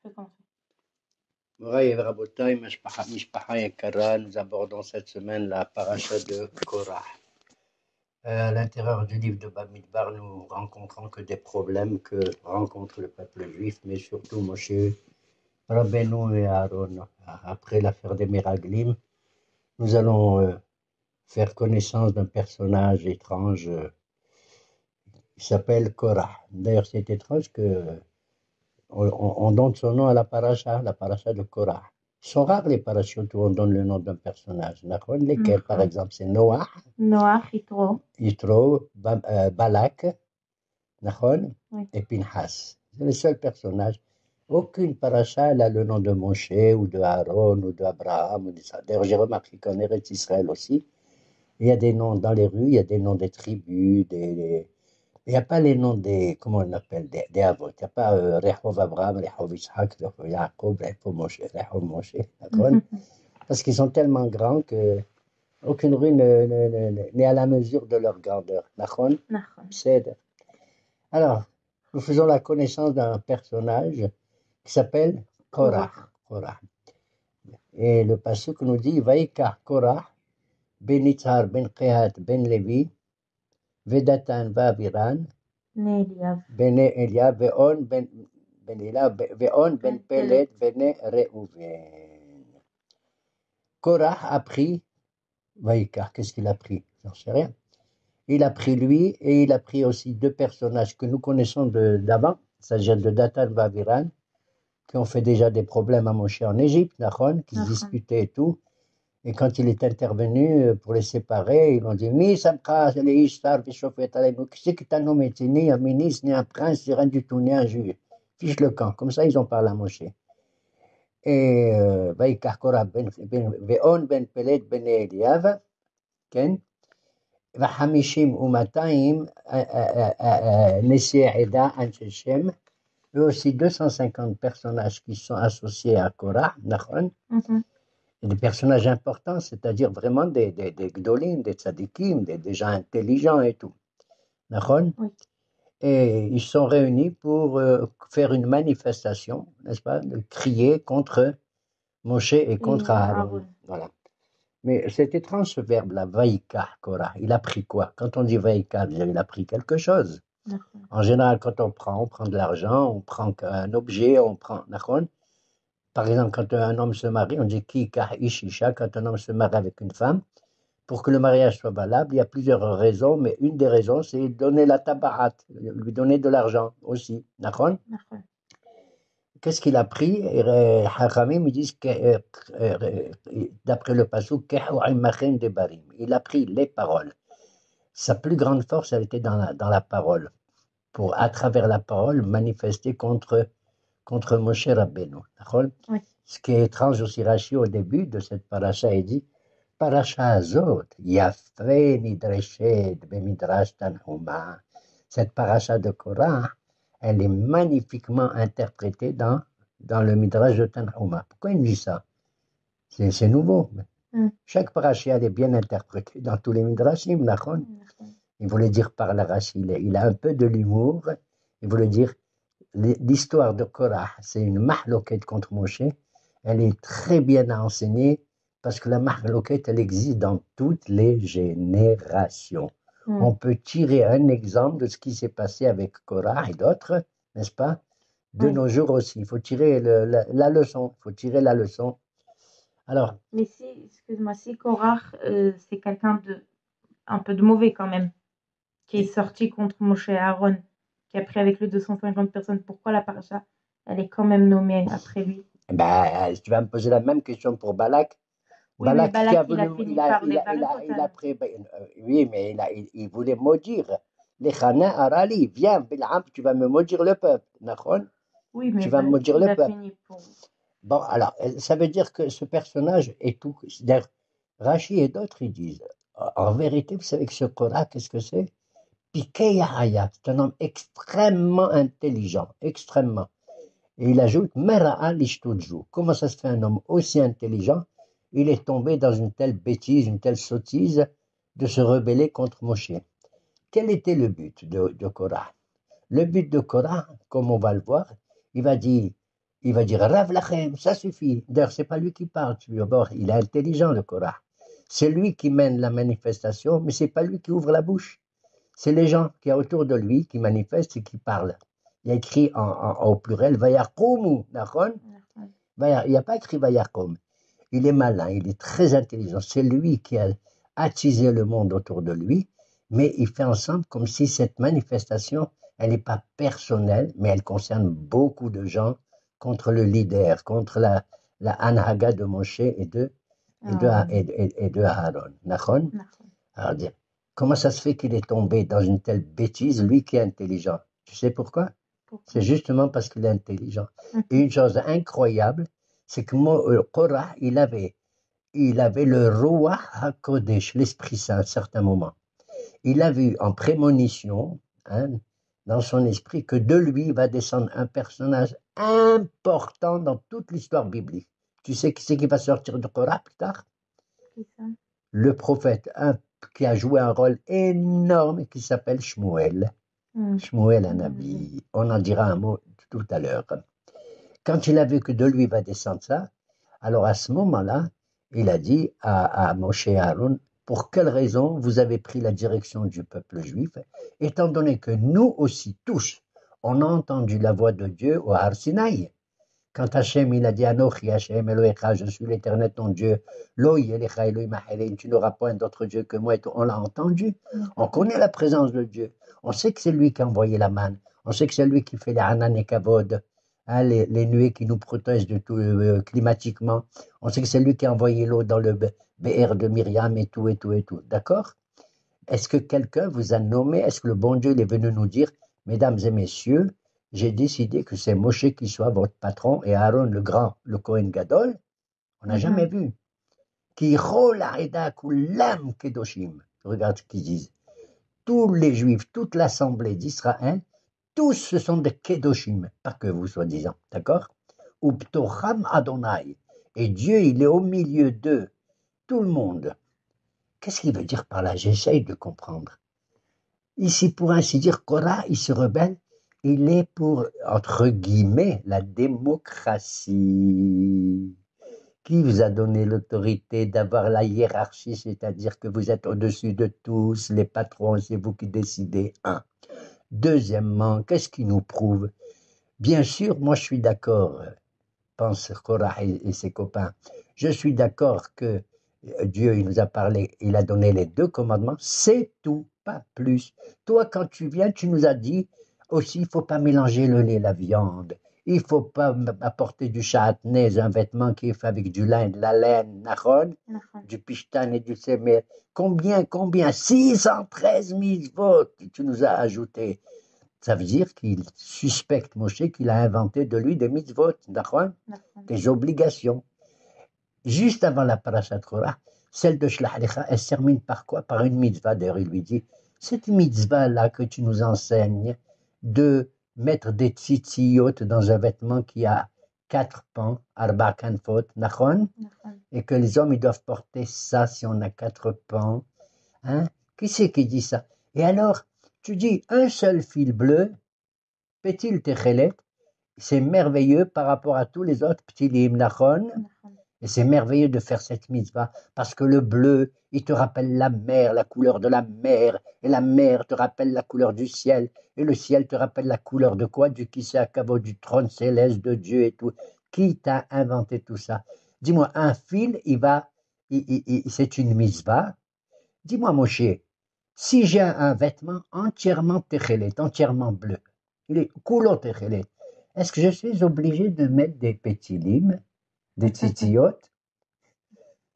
fréquenté. Moraï et Rabotai, Mishpaha Yakara, nous abordons cette semaine la paracha de Korah. À l'intérieur du livre de Bamidbar, nous rencontrons que des problèmes que rencontre le peuple juif, mais surtout Moshe, Rabbeinu et Aaron. Après l'affaire des Meraglim, nous allons faire connaissance d'un personnage étrange qui s'appelle Korah. D'ailleurs, c'est étrange que on donne son nom à la paracha de Korah. Ils sont rares les parachutes où on donne le nom d'un personnage. Lesquels, par exemple, c'est Noah, Yitro, Balak, Oui. et Pinhas. C'est les seuls personnages. Aucune paracha n'a le nom de Moshe ou de Aaron ou d'Abraham. D'ailleurs, j'ai remarqué qu'en Eretz Israël aussi, il y a des noms dans les rues, il y a des noms des tribus, il n'y a pas les noms des, comment on appelle, des avots. Il n'y a pas Rehov Abraham, Rehov Ishaq, Rehov Yaakov, Rehov Moshe, Rehov Moshe, d'accord? Parce qu'ils sont tellement grands que aucune rue n'est à la mesure de leur grandeur. D'accord? C'est. Alors, nous faisons la connaissance d'un personnage qui s'appelle Korah. Et le pasuk nous dit, Vaïka Korah, ben Itzhar, ben Kehat, ben Levi, Vedatan, Vaviran, Bene Eliab, Ve'on ben Eliab, Ve'on ben Pelet, Bene Reuven. Korah a pris Vaïka. Qu'est-ce qu'il a pris? J'en sais rien. Il a pris lui et il a pris aussi deux personnages que nous connaissons d'avant. Il s'agit de Datan et Vaviran, qui ont fait déjà des problèmes à Moshe en Égypte, qui se disputaient et tout. Et quand il est intervenu pour les séparer, ils ont dit Mi Samka, c'est les Ishtar, Vishofet Aleinu. Qui c'est qui t'a nommé? C'est ni un ministre, ni un prince, ni rien du tout, ni un juge. Fiche le camp. Comme ça, ils ont parlé à Moshe. Et Vaïkar Korah, Ve'on ben Pelet, ben Eliav, Ken, Vahamishem Umataim, Nessie Eda, Anshel Shem. Eux aussi 250 personnages qui sont associés à Korah, et des personnages importants, c'est-à-dire vraiment des gdolim, des tzadikim, des gens intelligents et tout. Oui. Et ils sont réunis pour faire une manifestation, n'est-ce pas, de crier contre Moshe et contre Aaron. Voilà. Mais c'est étrange ce verbe-là, vaïka, Korah. Il a pris quoi? Quand on dit vaïka, il a pris quelque chose. En général, quand on prend de l'argent, on prend un objet, on prend. Par exemple, quand un homme se marie, on dit ki kah ishisha, quand un homme se marie avec une femme. Pour que le mariage soit valable, il y a plusieurs raisons, mais une des raisons, c'est donner la tabarat, lui donner de l'argent aussi. D'accord? Qu'est-ce qu'il a pris? Hachamim, ils disent, d'après le pasuk, il a pris les paroles. Sa plus grande force, elle était dans la parole, pour, à travers la parole, manifester contre Moshe Rabbeinu. Oui. Ce qui est étrange aussi, Rashi, au début de cette paracha, il dit Paracha Azot, Yafre Nidreshet Bemidrash Tanhuma. Cette paracha de Korah, elle est magnifiquement interprétée dans le Midrash de Tanhuma. Pourquoi il dit ça? C'est nouveau. Chaque paracha, elle est bien interprétée dans tous les Midrashim. Il voulait dire par la Rashi, il a un peu de l'humour. Il voulait dire l'histoire de Korah, c'est une mahloket contre Moshe. Elle est très bien à enseigner parce que la mahloket, elle existe dans toutes les générations. On peut tirer un exemple de ce qui s'est passé avec Korah et d'autres, n'est-ce pas? De nos jours aussi. Il faut tirer la leçon. Il faut tirer la leçon. Alors. Mais si Korah, c'est quelqu'un un peu de mauvais quand même, qui est sorti contre Moshe et Aaron, qui a pris avec lui 250 personnes, pourquoi la paracha, elle est quand même nommée après lui? Tu vas me poser la même question pour Balak. Oui, Balak, mais Balak, il a fini par les oui, mais il voulait maudire. Les Khana Arali, viens, Bil'am, tu vas me maudire le peuple. Oui, mais tu vas me maudire le peuple. Pour... Bon, alors, ça veut dire que ce personnage est tout. Rashi et d'autres, ils disent, en vérité, vous savez que ce Korah, qu'est-ce que c'est? Piqué Yahaya, c'est un homme extrêmement intelligent, extrêmement. Et il ajoute, Mera'a l'ishtudju. Comment ça se fait un homme aussi intelligent? Il est tombé dans une telle bêtise, une telle sottise de se rebeller contre Moshe. Quel était le but de Korah? Le but de Korah, comme on va le voir, il va dire Il va dire Rav Lachem, ça suffit. D'ailleurs, c'est pas lui qui parle. D'abord, il est intelligent, le Korah. C'est lui qui mène la manifestation, mais c'est pas lui qui ouvre la bouche. C'est les gens qui sont autour de lui qui manifestent et qui parlent. Il y a écrit au pluriel Vayakomu, Nachon. Il n'y a pas écrit Vayakom. Il est malin, il est très intelligent. C'est lui qui a attisé le monde autour de lui, mais il fait ensemble comme si cette manifestation, elle n'est pas personnelle, mais elle concerne beaucoup de gens contre le leader, contre la Anhaga de Moshe et de Aaron. Nachon. Alors, comment ça se fait qu'il est tombé dans une telle bêtise, lui qui est intelligent? Tu sais pourquoi? C'est justement parce qu'il est intelligent. Et une chose incroyable, c'est que Korah, il avait le Roi HaKodesh, l'Esprit Saint, à un certain moment. Il a vu en prémonition, dans son esprit, que de lui va descendre un personnage important dans toute l'histoire biblique. Tu sais qui c'est qui va sortir de Korah plus tard? Le prophète, qui a joué un rôle énorme et qui s'appelle Shmuel. Shmuel Hanavi. On en dira un mot tout à l'heure. Quand il a vu que de lui va descendre ça, alors à ce moment-là, il a dit à Moshe et Aaron, pour quelle raison vous avez pris la direction du peuple juif, étant donné que nous aussi, tous, on a entendu la voix de Dieu au Har Sinaï. Quand Hachem, il a dit Anochi Hachem Elohecha, je suis l'Éternel ton Dieu, Lo yelecha Elohim acherim, tu n'auras point d'autre Dieu que moi, et on l'a entendu. On connaît la présence de Dieu. On sait que c'est lui qui a envoyé la manne. On sait que c'est lui qui fait les Hanan et Kavod, les nuées qui nous protègent de tout climatiquement. On sait que c'est lui qui a envoyé l'eau dans le BR de Myriam et tout. D'accord? Est-ce que quelqu'un vous a nommé? Est-ce que le bon Dieu est venu nous dire, mesdames et messieurs, j'ai décidé que c'est Moshe qui soit votre patron et Aaron le grand, le Kohen Gadol? On n'a jamais vu. Regarde ce qu'ils disent. Tous les Juifs, toute l'assemblée d'Israël, tous ce sont des Kedoshim, pas que vous soi-disant, d'accord? Uptocham Adonai. Et Dieu, il est au milieu d'eux, tout le monde. Qu'est-ce qu'il veut dire par là? J'essaye de comprendre. Ici, pour ainsi dire, Korah, il se rebelle. Il est pour, entre guillemets, la démocratie. Qui vous a donné l'autorité d'avoir la hiérarchie, c'est-à-dire que vous êtes au-dessus de tous, les patrons, c'est vous qui décidez. Un. Deuxièmement, qu'est-ce qui nous prouve? Bien sûr, moi je suis d'accord, pense Korah et ses copains, je suis d'accord que Dieu, il nous a parlé, il a donné les 2 commandements, c'est tout, pas plus. Toi, quand tu viens, tu nous as dit aussi, il ne faut pas mélanger le lait et la viande. Il ne faut pas apporter du chatnez, un vêtement qui est fait avec du lin, de la laine, du pishtan et du sémer. Combien 613 mitzvot tu nous as ajouté. Ça veut dire qu'il suspecte Moshe qu'il a inventé de lui des mitzvot, des obligations. Juste avant la parashat Korah, celle de Shlach Lecha, elle se termine par quoi? Par une mitzvah. D'ailleurs, il lui dit, cette mitzvah-là que tu nous enseignes, de mettre des tzitziyot dans un vêtement qui a 4 pans, arba kanfot, nachon, et que les hommes, ils doivent porter ça si on a 4 pans. Qui c'est qui dit ça? Et alors, tu dis, un seul fil bleu, Pétil Techelet, c'est merveilleux par rapport à tous les autres Ptilim Nachon. Et c'est merveilleux de faire cette mitzvah, parce que le bleu, il te rappelle la mer, la couleur de la mer, et la mer te rappelle la couleur du ciel, et le ciel te rappelle la couleur de quoi? Du Kisei HaKavod, du trône céleste de Dieu et tout. Qui t'a inventé tout ça? Dis-moi, un fil, c'est une mitzvah. Dis-moi, Moshe, si j'ai un vêtement entièrement techelet, entièrement bleu, il est coulot techelet, est-ce que je suis obligé de mettre des pétilim, des tzitziyot?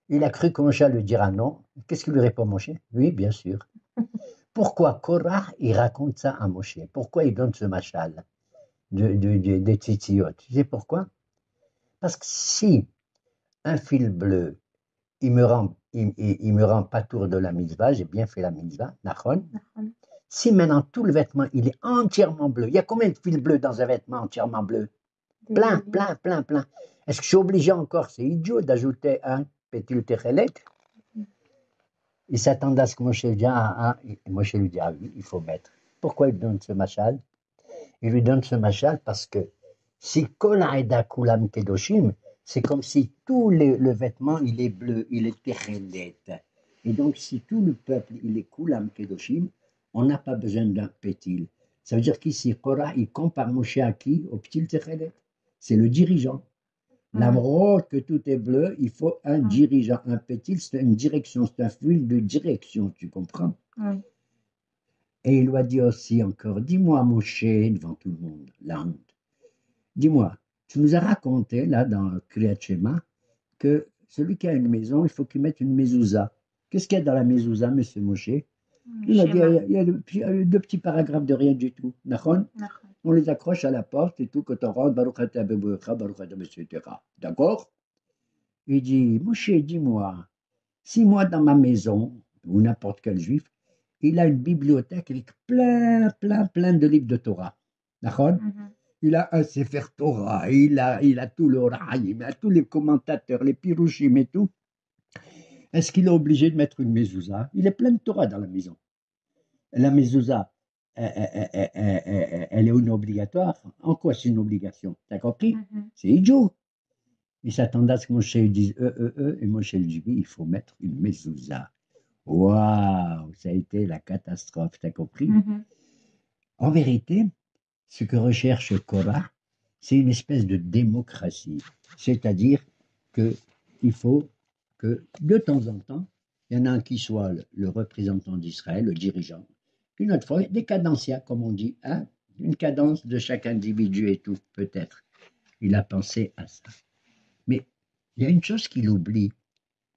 Il a cru que Moshe lui dira non. Qu'est-ce qu'il lui répond, Moshe? Oui, bien sûr. Pourquoi Korah, il raconte ça à Moshe? Pourquoi il donne ce machal des tzitziyot? Tu sais pourquoi? Parce que si un fil bleu, il me rend pas tour de la mitzvah, j'ai bien fait la mitzvah, nachon. Si maintenant tout le vêtement, il est entièrement bleu, il y a combien de fils bleus dans un vêtement entièrement bleu? Plein. Est-ce que je suis obligé encore, c'est idiot, d'ajouter un pétil techelet? Il s'attendait à ce que Moshe lui dise, Moshe lui dit, oui, il faut mettre. Pourquoi il donne ce machal? Il lui donne ce machal parce que Si Kol Aeda Kulam Kedoshim, c'est comme si le vêtement, il est bleu, il est Techelet. Et donc, si tout le peuple, il est Kulam Kedoshim, on n'a pas besoin d'un pétil. Ça veut dire qu'ici, Korah, il compare Moshe à qui? Au petit Techelet. C'est le dirigeant. L'amrot que tout est bleu, il faut un dirigeant. Un pétil, c'est une direction, c'est un fil de direction, tu comprends? Et il lui a dit aussi encore, dis-moi Moshe, devant tout le monde, la honte. Dis-moi, tu nous as raconté, là, dans Kriyat Shema, que celui qui a une maison, il faut qu'il mette une mezouza. Qu'est-ce qu'il y a dans la mezouza, monsieur Moshe? Il a dit, il y a deux petits paragraphes de rien du tout. On les accroche à la porte et tout, quand on rentre, Baruch Ata Bebuecha, Baruch Ata Besutecha. D'accord? Il dit, Moshe, dis-moi, si moi, dans ma maison, ou n'importe quel juif, il a une bibliothèque avec plein de livres de Torah. D'accord? Il a un Sefer Torah, il a tout le Raïm, il a tous les commentateurs, les Pirushim et tout. Est-ce qu'il est obligé de mettre une mezouza? Il est plein de Torah dans la maison. La mezouza, elle est une obligatoire. En quoi c'est une obligation? T'as compris? C'est idiot. Il s'attendait à ce que Moshe dise et Moshe lui dit, il faut mettre une mezouza. Waouh, ça a été la catastrophe, t'as compris? En vérité, ce que recherche Korah, c'est une espèce de démocratie. C'est-à-dire qu'il faut que, de temps en temps, il y en a un qui soit le représentant d'Israël, le dirigeant. Une autre fois, des cadencias, comme on dit, hein, une cadence de chaque individu et tout, peut-être. Il a pensé à ça. Mais il y a une chose qu'il oublie.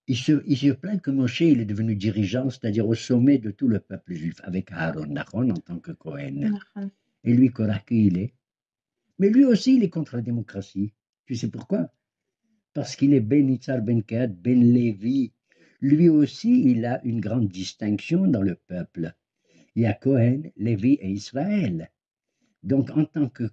Il se plaint que Moshe il est devenu dirigeant, c'est-à-dire au sommet de tout le peuple juif, avec Aaron en tant que Kohen. Et lui, Korah, qui il est? Mais lui aussi, il est contre la démocratie. Tu sais pourquoi? Parce qu'il est Ben Yitzhar, Ben Kehat, Ben Lévi. Lui aussi, il a une grande distinction dans le peuple. Il y a Cohen, Lévi et Israël. Donc, en tant que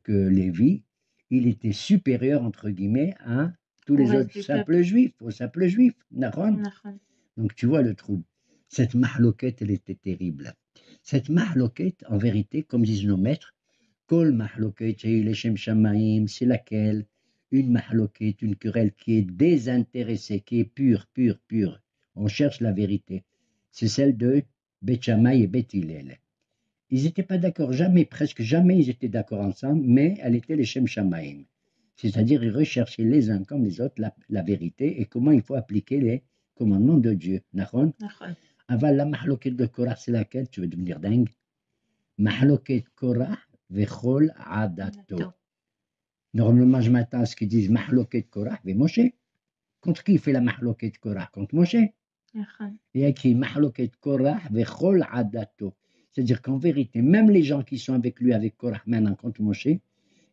Lévi, il était supérieur, entre guillemets, à tous les autres simples juifs, aux simples juifs. Donc, tu vois le trouble. Cette mahloquette, elle était terrible. Cette mahloquette, en vérité, comme disent nos maîtres, Kol mahloquette, c'est laquelle? Une mahloquette, une querelle qui est désintéressée, qui est pure. On cherche la vérité. C'est celle de Beth Shammai et Beth Hillel. Ils n'étaient pas d'accord, presque jamais ils étaient d'accord ensemble, mais elle était les Shem Shamaim. C'est-à-dire, ils recherchaient les uns comme les autres la vérité et comment il faut appliquer les commandements de Dieu. Nahon? Aval la mahloquette de Korah, c'est laquelle? Tu veux devenir dingue? Mahloquette Korah vechol adato. Normalement, je m'attends à ce qu'ils disent mahloquette Korah ve Moshe. Contre qui il fait la mahloquette Korah? Contre Moshe. Il y a écrit mahloquette Korah vechol adato. C'est-à-dire qu'en vérité, même les gens qui sont avec lui, avec Korah maintenant contre Moshe, ils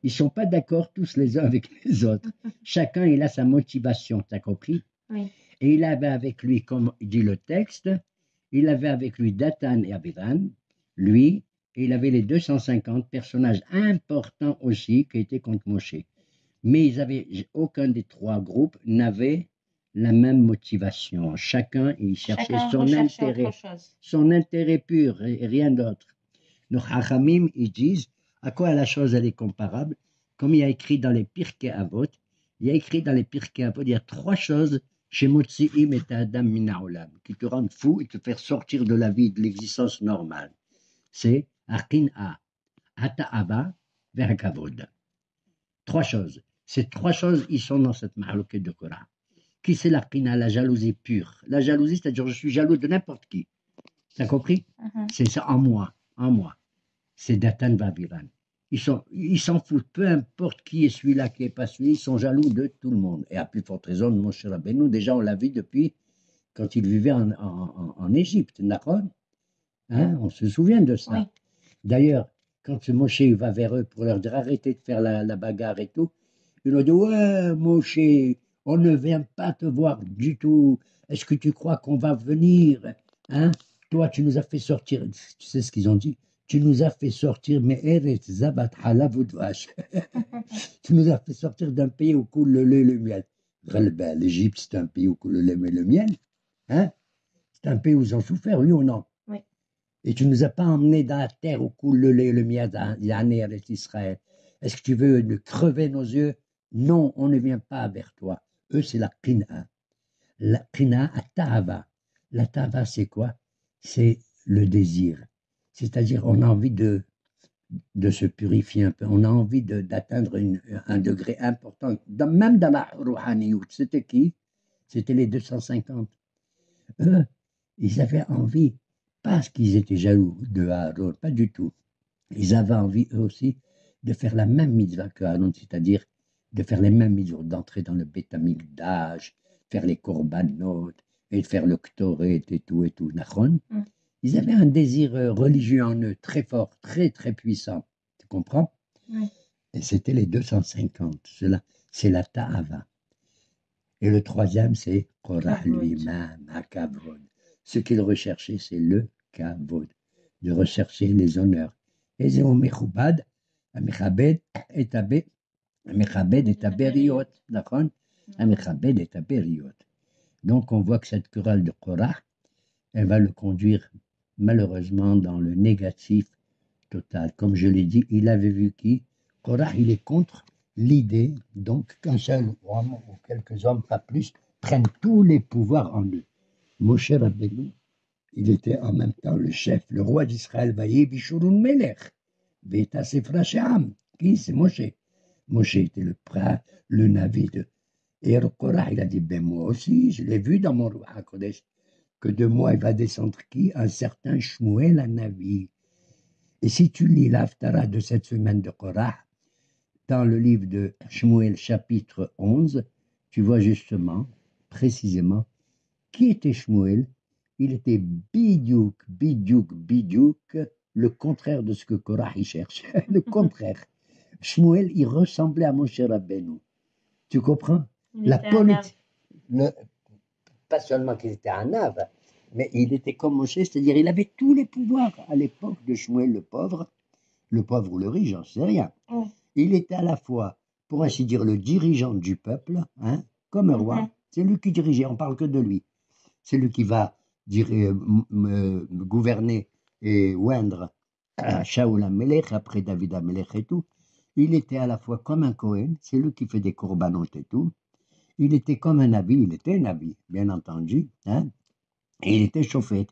ne sont pas d'accord tous les uns avec les autres. Chacun, il a sa motivation, tu as compris? Oui. Et il avait avec lui, comme dit le texte, il avait avec lui Dathan et Abiram, lui, et il avait les 250 personnages importants aussi qui étaient contre Moshe. Mais aucun des trois groupes n'avait la même motivation. Chacun, il cherchait son intérêt pur et rien d'autre. Nos Hachamim, ils disent, à quoi la chose elle est comparable? Comme il y a écrit dans les Pirkei Avot, il y a trois choses chez Motzi'im et Adam Minaolam qui te rendent fou et te faire sortir de la vie, de l'existence normale. C'est Akin'a, Ata'aba, Verakavod. Trois choses. Ces trois choses, ils sont dans cette mahaloquette de Korah. Qui c'est la qina, la jalousie pure? La jalousie, c'est-à-dire je suis jaloux de n'importe qui. Tu as compris? C'est ça en moi. C'est Dathan Vaviran. Ils s'en foutent, peu importe qui est celui-là, qui n'est pas celui, ils sont jaloux de tout le monde. Et à plus forte raison de Moshe Rabbeinu, déjà on l'a vu depuis quand il vivait en Égypte, d'accord? Hein? On se souvient de ça. Oui. D'ailleurs, quand Moshe va vers eux pour leur dire arrêtez de faire la bagarre et tout, il leur dit ouais, Moshe, on ne vient pas te voir du tout. Est-ce que tu crois qu'on va venir? Hein? Toi, tu nous as fait sortir. Tu sais ce qu'ils ont dit? Tu nous as fait sortir, mais Eretz Zabat Halavudvash. Tu nous as fait sortir d'un pays où coule le lait et le miel. L'Égypte, c'est un pays où coule le lait et le miel. Hein? C'est un pays où ils ont souffert, oui ou non? Oui. Et tu ne nous as pas emmenés dans la terre où coule le lait et le miel, Yané Eretz Israël. Est-ce que tu veux nous crever nos yeux? Non, on ne vient pas vers toi. Eux, c'est la qina. La qina à ta'ava. La ta'ava, c'est quoi? C'est le désir. C'est-à-dire, on a envie de se purifier un peu. On a envie d'atteindre un degré important. Même dans la rouhaniyut, c'était qui? C'était les 250. Eux, ils avaient envie, pas parce qu'ils étaient jaloux de Aaron, pas du tout. Ils avaient envie, eux aussi, de faire la même mitzvah que Aaron, c'est-à-dire de faire les mêmes mitzvahs, d'entrer dans le Beth Amikdash, faire les korbanot, et de faire le ktoret et tout, nachon. Ils avaient un désir religieux en eux, très fort, très, très puissant. Tu comprends? Oui. Et c'était les 250. Cela, c'est la ta'ava. Et le troisième, c'est Korah lui-même, Hakavod. Ce qu'il recherchait, c'est le kavod, de rechercher les honneurs. Et c'est au Mechoubad, Amechabed et Aberiot, d'accord? Amechabed et Aberiot. Donc on voit que cette querelle de Korah, elle va le conduire malheureusement dans le négatif total. Comme je l'ai dit, il avait vu qui? Korah, il est contre l'idée, donc, qu'un seul homme ou quelques hommes, pas plus, prennent tous les pouvoirs en eux. Moshe Rabbeinu, il était en même temps le chef, le roi d'Israël, Vaïe Bishurun Melech, Veta Sefra She'am. Qui? C'est Moshe. Moshe était le navi de. Et Korah, il a dit, ben moi aussi, je l'ai vu dans mon roi HaKodesh, que de moi, il va descendre qui? Un certain Shmuel Hanavi. Et si tu lis l'Haftara de cette semaine de Korah, dans le livre de Shmuel chapitre 11, tu vois justement, précisément, qui était Shmuel? Il était bidiouk, le contraire de ce que Korah y cherche, le contraire. Shmuel, il ressemblait à Moshe Rabbeinu. Tu comprends? La politique, pas seulement qu'il était un ave, mais il était comme Moshe, c'est-à-dire il avait tous les pouvoirs à l'époque de Shmuel le pauvre ou le riche, j'en sais rien. Il était à la fois, pour ainsi dire, le dirigeant du peuple, hein, comme un roi. C'est lui qui dirigeait, on parle que de lui. C'est lui qui va gouverner et oindre Shaoul Amelech, après David Amelech et tout. Il était à la fois comme un Cohen, c'est lui qui fait des corbanotes et tout. Il était comme un Nabi, bien entendu, hein, et il était chauffet.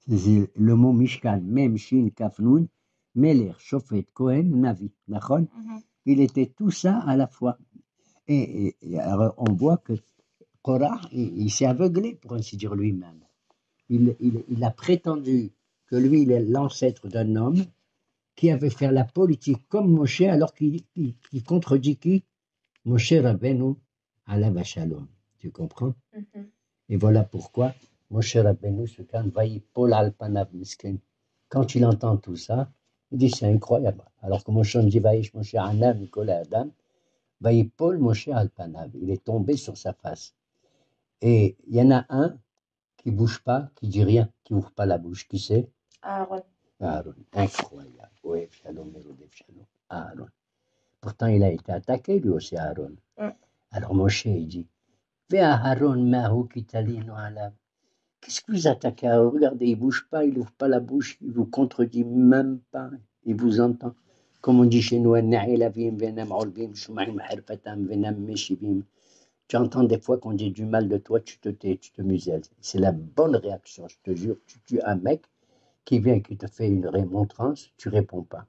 C'est le mot Mishkan, Mem, Shin, Kafnoun, Melech, chauffet, Cohen, Navi, d'accord? Il était tout ça à la fois. Et alors on voit que Korah, il s'est aveuglé, pour ainsi dire, lui-même. Il a prétendu que lui, il est l'ancêtre d'un homme qui avait fait la politique comme Moshe, alors qu'il contredit qui? Moshe Rabbeinu, alav shalom. Tu comprends? Et voilà pourquoi Moshe Rabbeinu se calme, vaïpol al panav miskin. Quand il entend tout ça, il dit c'est incroyable. Alors que Moshe dit vaïsh Moshe anav Nicolas Adam, vaïpol Moshe al panav. Il est tombé sur sa face. Et il y en a un qui bouge pas, qui dit rien, qui ouvre pas la bouche. Qui c'est? Aaron. Aaron. Incroyable. Oui, shalom, shalom. Aaron. Pourtant, il a été attaqué lui aussi, Aaron. Alors Moshe, il dit, Aaron mahu kitalinu alav. Qu'est-ce que vous attaquez à Aaron? Regardez, il bouge pas, il ouvre pas la bouche, il vous contredit même pas, il vous entend. Comme on dit chez nous, tu entends des fois qu'on dit du mal de toi, tu te tais, tu te muselles. C'est la bonne réaction, je te jure. Tu tues un mec qui vient, qui te fait une remontrance, tu réponds pas.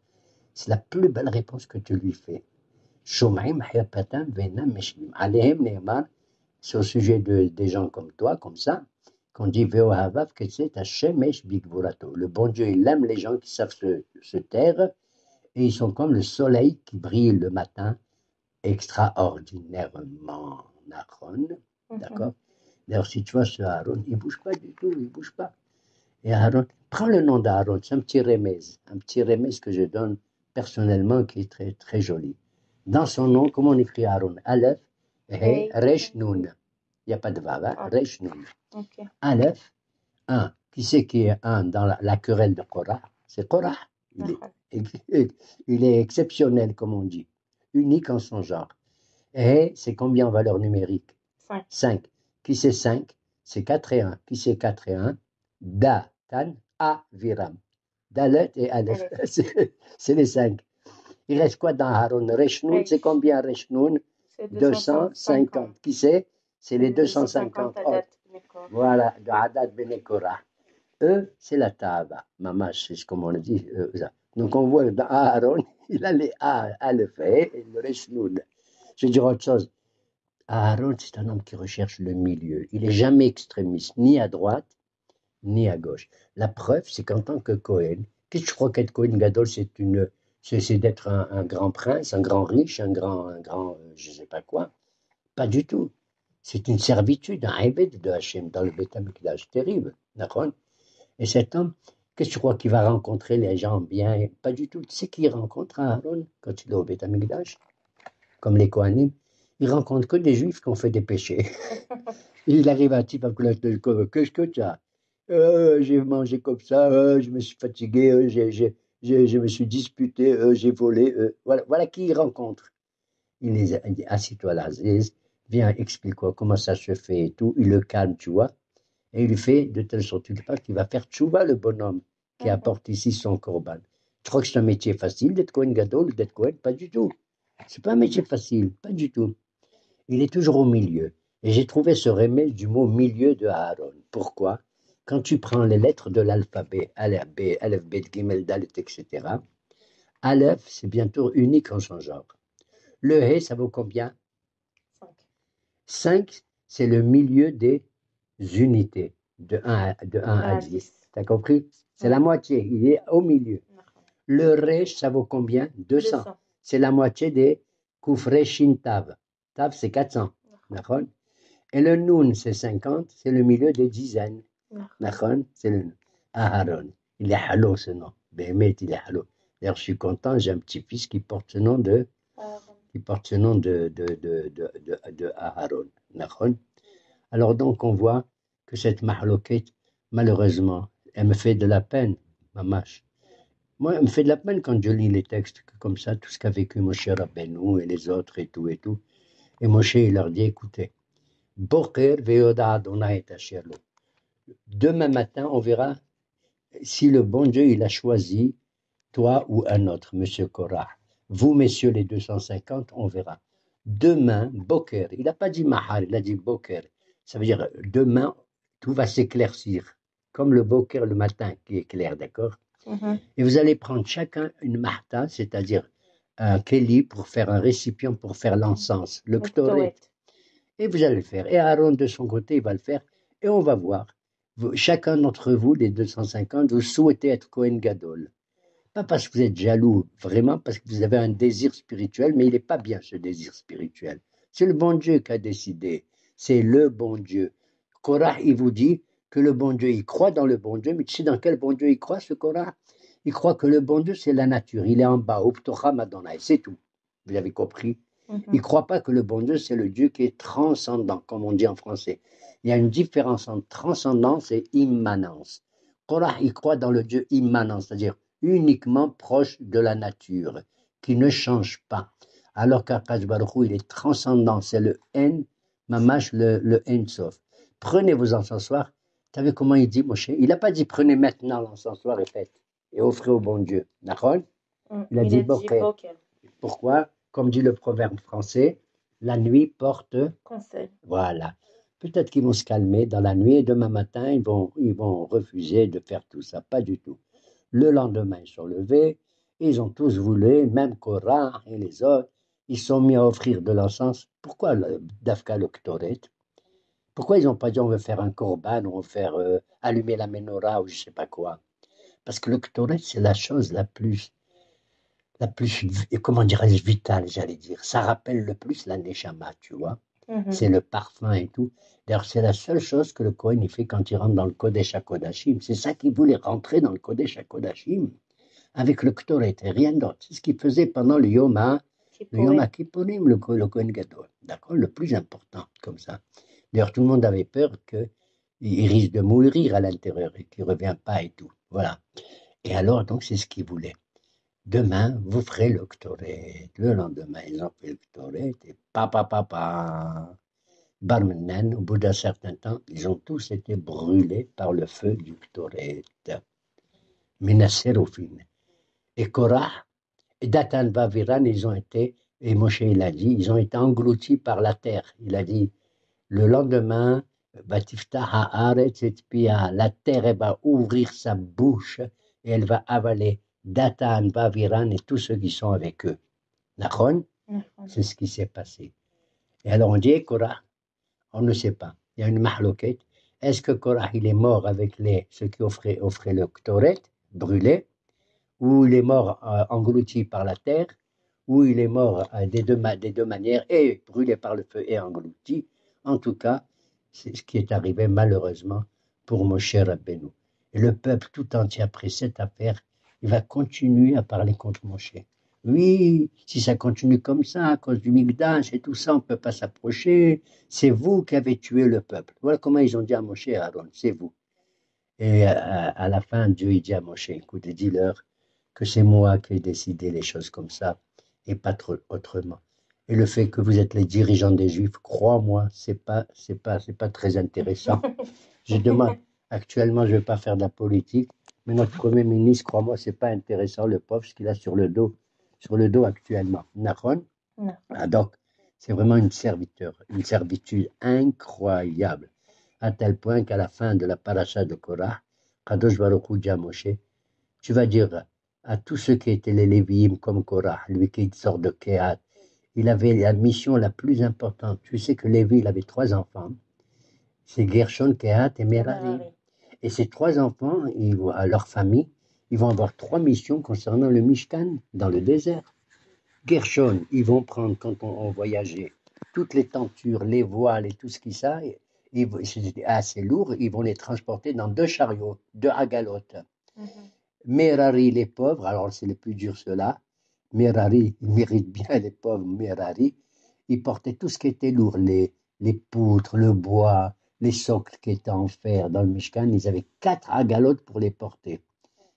C'est la plus belle réponse que tu lui fais. C'est au sujet des gens comme toi, comme ça, qu'on dit le bon Dieu, il aime les gens qui savent se taire, et ils sont comme le soleil qui brille le matin, extraordinairement. D'accord? D'ailleurs, si tu vois ce Aaron, il ne bouge pas du tout, il ne bouge pas. Et Aaron, prends le nom d'Aaron, c'est un petit remez que je donne personnellement qui est très, très joli. Dans son nom, comment on écrit Aaron? Aleph, He, Resh, Nun. Il n'y a pas de vav, hein? Resh, Nun. Okay. Aleph, 1. Qui c'est qui est 1 dans la querelle de Korah? C'est Korah. Il est exceptionnel, comme on dit. Unique en son genre. Et c'est combien en valeur numérique? 5. Qui c'est 5? C'est 4 et 1. Qui c'est 4 et 1? Da, Tan, A, Viram. Dalet et Aleph. C'est les 5. Il reste quoi dans Aaron? Reshnoun, c'est combien Reshnoun? 250. Qui c'est? C'est les 250 autres. Voilà, de Hadad Benekora. Eux, c'est la Tava. Mamash, c'est comme on dit. Donc on voit dans Aaron, il a les A le fait et le Reshnoun. Je vais dire autre chose. Aaron, c'est un homme qui recherche le milieu. Il n'est jamais extrémiste, ni à droite, ni à gauche. La preuve, c'est qu'en tant que Cohen, qu'est-ce que je crois qu'être Cohen Gadol, c'est d'être un grand prince, un grand riche, un grand, je ne sais pas quoi. Pas du tout. C'est une servitude, un Eved de Hachem dans le Beth Amikdash, terrible. D'accord? Et cet homme, qu'est-ce que tu crois qu'il va rencontrer les gens bien? Pas du tout. Tu sais qui rencontre Aaron quand il est au Beth Amikdash? Comme les Kohanim, il rencontre que des Juifs qui ont fait des péchés. Il arrive un type à qu'est-ce que tu as? J'ai mangé comme ça, je me suis fatigué, je me suis disputé, j'ai volé. Voilà qui il rencontre. Il dit, assis-toi là, viens, explique-moi comment ça se fait et tout. Il le calme, tu vois. Et il lui fait de telle sorte qu'il va faire tchouva, le bonhomme qui apporte ici son korban. Tu crois que c'est un métier facile d'être Kohen Gadol ou d'être Kohen? Pas du tout. C'est pas un métier facile, pas du tout. Il est toujours au milieu. Et j'ai trouvé ce remède du mot milieu de Aaron. Pourquoi? Quand tu prends les lettres de l'alphabet, Aleph, B, Aleph, Bet, Gimel, Dalet, etc., Aleph, c'est bientôt unique en son genre. Le He, ça vaut combien? 5, c'est le milieu des unités, de 1 à 10. Tu as compris? C'est la moitié, il est au milieu. Le Resh, ça vaut combien? 200. C'est la moitié des Koufreshin Tav. Tav, c'est 400. D'accord? Et le Noun, c'est 50, c'est le milieu des dizaines. D'accord? C'est le Aharon. Il est halo ce nom. Béhémet, il est halo. D'ailleurs, je suis content, j'ai un petit-fils qui porte ce nom de Aharon. D'accord? Alors donc, on voit que cette mahloket, malheureusement, elle me fait de la peine, mamash. Moi, elle me fait de la peine quand je lis les textes comme ça, tout ce qu'a vécu Moshe Rabbeinu et les autres et tout et tout. Et Moshe, il leur dit, écoutez, Boker veyoda Adonai et asher lo. Demain matin, on verra si le bon Dieu, il a choisi toi ou un autre, monsieur Korah. Vous, messieurs, les 250, on verra. Demain, Boker, il n'a pas dit Mahar, il a dit Boker. Ça veut dire demain, tout va s'éclaircir. Comme le Boker le matin qui est clair, d'accord? Et vous allez prendre chacun une Mahta, c'est-à-dire un Keli pour faire un récipient pour faire l'encens, le Ktoret. Et vous allez le faire. Et Aaron, de son côté, il va le faire. Et on va voir. Chacun d'entre vous, les 250, vous souhaitez être Kohen Gadol. Pas parce que vous êtes jaloux, vraiment parce que vous avez un désir spirituel, mais il n'est pas bien ce désir spirituel. C'est le bon Dieu qui a décidé. C'est le bon Dieu. Korah, il vous dit que le bon Dieu, il croit dans le bon Dieu, mais tu sais dans quel bon Dieu il croit, ce Korah? Il croit que le bon Dieu, c'est la nature. Il est en bas, Optocha Madonna, c'est tout. Vous avez compris? Il ne croit pas que le bon Dieu, c'est le Dieu qui est transcendant, comme on dit en français. Il y a une différence entre transcendance et immanence. Korah, il croit dans le Dieu immanent, c'est-à-dire uniquement proche de la nature, qui ne change pas. Alors qu'Akash Baruch Hu, il est transcendant, c'est le En, Mamash, le En Sof. Prenez vos encensoirs. Vous savez comment il dit, Moshe? Il n'a pas dit prenez maintenant l'encensoir et faites, et offrez au bon Dieu. D'accord? Il a dit Boker. Pourquoi? Comme dit le proverbe français, la nuit porte conseil. Voilà. Peut-être qu'ils vont se calmer dans la nuit et demain matin, ils vont refuser de faire tout ça. Pas du tout. Le lendemain, ils sont levés, ils ont tous voulu, même Korah et les autres, ils sont mis à offrir de l'encens. Pourquoi Dafka le Ktoret? Pourquoi ils n'ont pas dit on veut faire un korban, on veut faire allumer la menorah ou je ne sais pas quoi? Parce que le Ktoret, c'est la chose la plus, comment dirais-je, vitale, j'allais dire. Ça rappelle le plus la Neshama, tu vois. C'est le parfum et tout. D'ailleurs, c'est la seule chose que le Kohen il fait quand il rentre dans le Kodesh HaKodashim. C'est ça qu'il voulait rentrer dans le Kodesh HaKodashim avec le Ktoret et rien d'autre. C'est ce qu'il faisait pendant le Yom HaKippurim, le Kohen Gadol. D'accord? Le plus important, comme ça. D'ailleurs, tout le monde avait peur qu'il risque de mourir à l'intérieur et qu'il ne revient pas et tout. Voilà. Et alors, donc, c'est ce qu'il voulait. Demain, vous ferez le Ktoret. Le lendemain, ils ont fait le Ktoret et Barmenan, au bout d'un certain temps, ils ont tous été brûlés par le feu du Ktoret. Minaserofin. Et Korah, Et Datan, Vaviran, ils ont été, et Moshe il a dit, ils ont été engloutis par la terre. Il a dit, le lendemain, la terre elle va ouvrir sa bouche et elle va avaler Datan, Vaviran et tous ceux qui sont avec eux. Nachon, c'est ce qui s'est passé. Et alors on dit Korah, on ne sait pas. Il y a une mahloket. Est-ce que Korah il est mort avec ceux qui offraient le ktoret, brûlé, ou il est mort englouti par la terre, ou il est mort des deux manières, et brûlé par le feu et englouti. En tout cas, c'est ce qui est arrivé malheureusement pour Moshe Rabbeinu. Et le peuple tout entier, après cette affaire, il va continuer à parler contre Moshe. Oui, si ça continue comme ça, à cause du Migdash et tout ça, on ne peut pas s'approcher. C'est vous qui avez tué le peuple. Voilà comment ils ont dit à Moshe et Aaron, c'est vous. Et à la fin, Dieu il dit à Moshe, écoute, dis-leur que c'est moi qui ai décidé les choses comme ça et pas autrement. Et le fait que vous êtes les dirigeants des Juifs, crois-moi, c'est pas très intéressant. Je demande, actuellement, je ne vais pas faire de la politique, mais notre Premier ministre, crois-moi, c'est pas intéressant, le pauvre, ce qu'il a sur le dos actuellement. Nahon. Ah, donc, c'est vraiment une servitude incroyable, à tel point qu'à la fin de la paracha de Korah, Kadosh Baruch Hu dit à Moshe, tu vas dire à tous ceux qui étaient les Lévi'im comme Korah, lui qui sort de Kehat, il avait la mission la plus importante. Tu sais que Lévi, il avait 3 enfants, c'est Gershon, Kehat et Merari. Et ces 3 enfants, à leur famille, ils vont avoir 3 missions concernant le Mishkan dans le désert. Gershon, ils vont prendre, quand on voyageait, toutes les tentures, les voiles et tout ce qui ça, c'était assez lourd, ils vont les transporter dans 2 chariots, 2 agalotes. Merari, les pauvres, alors c'est les plus durs ceux-là, Merari, ils méritent bien les pauvres Merari, ils portaient tout ce qui était lourd, les poutres, le bois, les socles qui étaient en fer dans le Mishkan, ils avaient 4 agalotes pour les porter.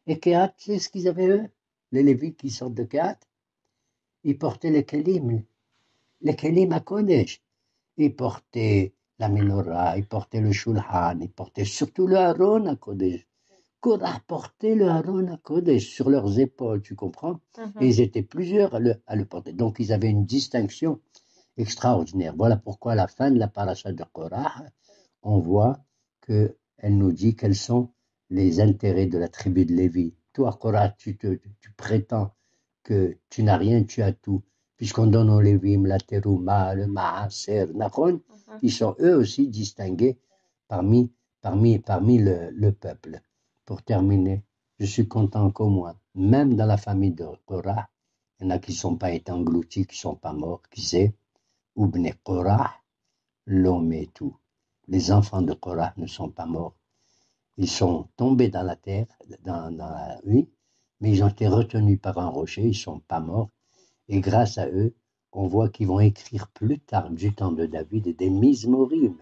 Et Kehat, c'est ce qu'ils avaient eux, les Lévites qui sortent de Kehat, ils portaient les kelim à Kodesh. Ils portaient la menorah, ils portaient le shulhan, ils portaient surtout le haron à Kodesh. Korah portait le haron à Kodesh sur leurs épaules, tu comprends? Et ils étaient plusieurs à le porter. Donc ils avaient une distinction extraordinaire. Voilà pourquoi à la fin de la paracha de Korah, on voit qu'elle nous dit quels sont les intérêts de la tribu de Lévi. Toi, Korah, tu prétends que tu n'as rien, tu as tout. Puisqu'on donne aux Lévim la terouma, le maaser, Nachon, ils sont eux aussi distingués parmi le peuple. Pour terminer, je suis content qu'au moins, même dans la famille de Korah, il y en a qui ne sont pas été engloutis, qui ne sont pas morts, qui c'est Ubne Korah, l'homme et tout. Les enfants de Korah ne sont pas morts. Ils sont tombés dans la terre, dans la nuit, mais ils ont été retenus par un rocher, ils ne sont pas morts. Et grâce à eux, on voit qu'ils vont écrire plus tard, du temps de David, des Mizmorim.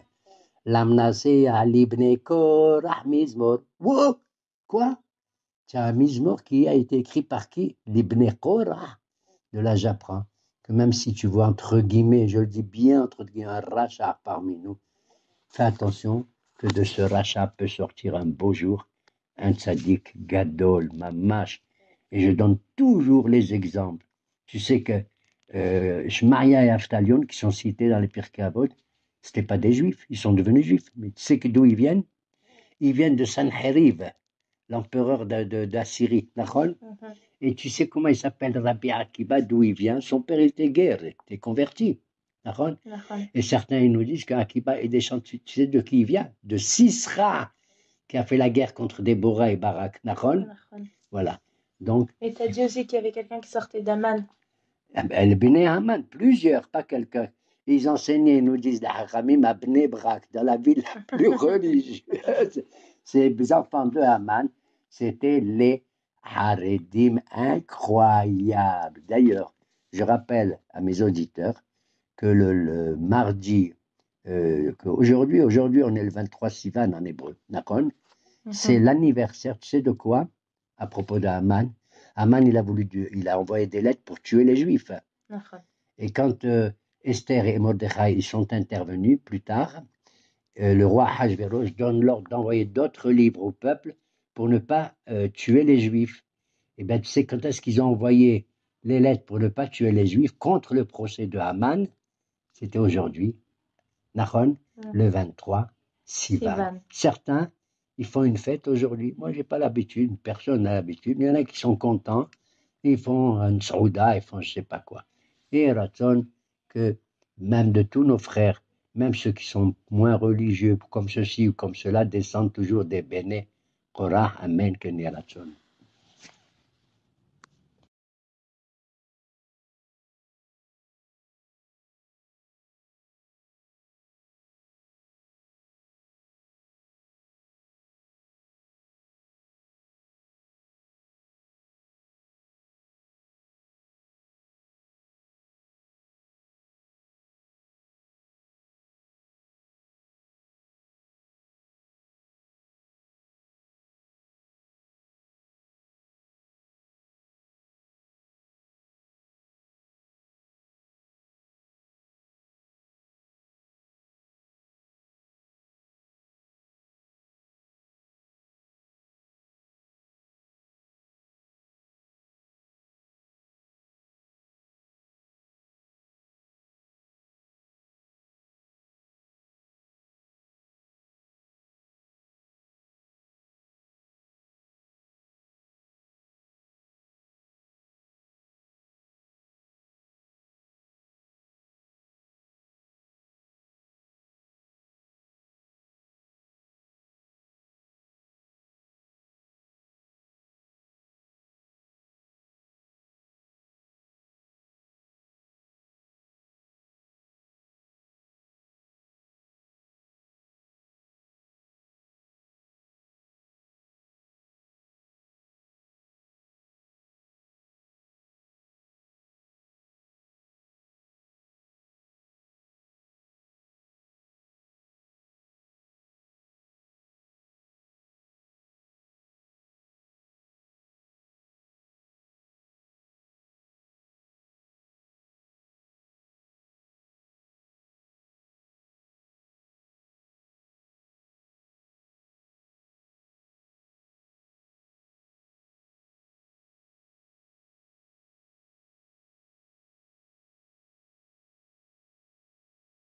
Lamnasé à l'Ibne Korah Mizmor. Wow! Quoi? C'est un Mizmor qui a été écrit par qui? L'Ibne Korah. De là, j'apprends que même si tu vois, entre guillemets, je le dis bien, entre guillemets, un rachat parmi nous, fais attention que de ce rachat peut sortir un beau jour, un tzaddik gadol, mamash. Et je donne toujours les exemples. Tu sais que Shmaïa et Aftalion, qui sont cités dans les Pirkei Avot, ce n'étaient pas des juifs, ils sont devenus juifs. Mais tu sais d'où ils viennent? Ils viennent de Sanheriv, l'empereur d'Assyrie, Et tu sais comment il s'appelle Rabbi Akiba, d'où il vient? Son père était guerre, était converti. Et certains ils nous disent qu'Akiba est descendu, tu sais de qui il vient? De Sisra, qui a fait la guerre contre Déborah et Barak. Voilà. Donc, et tu as dit aussi qu'il y avait quelqu'un qui sortait d'Aman. Le Bnei Haman, plusieurs, pas quelqu'un. Ils enseignaient, ils nous disent, Haramim à Bnei Brak, dans la ville la plus religieuse. Ces enfants de Haman, c'était les Haredim incroyables. D'ailleurs, je rappelle à mes auditeurs que le mardi, qu'aujourd'hui, on est le 23 Sivan en hébreu, d'accord? C'est l'anniversaire, tu sais de quoi? À propos de Haman. Haman, il a envoyé des lettres pour tuer les Juifs. Et quand Esther et Mordechai ils sont intervenus plus tard, le roi Ahasverosh donne l'ordre d'envoyer d'autres livres au peuple pour ne pas tuer les Juifs. Et bien, tu sais quand est-ce qu'ils ont envoyé les lettres pour ne pas tuer les Juifs contre le procès de Haman, c'était aujourd'hui, Nahon, le 23 Sivan. Certains, ils font une fête aujourd'hui. Moi, j'ai pas l'habitude, personne n'a l'habitude. Il y en a qui sont contents, ils font un saouda, ils font je sais pas quoi. Et Ratzon, que même de tous nos frères, même ceux qui sont moins religieux, comme ceci ou comme cela, descendent toujours des béné, Korah, Amen, Kenny Ratzon.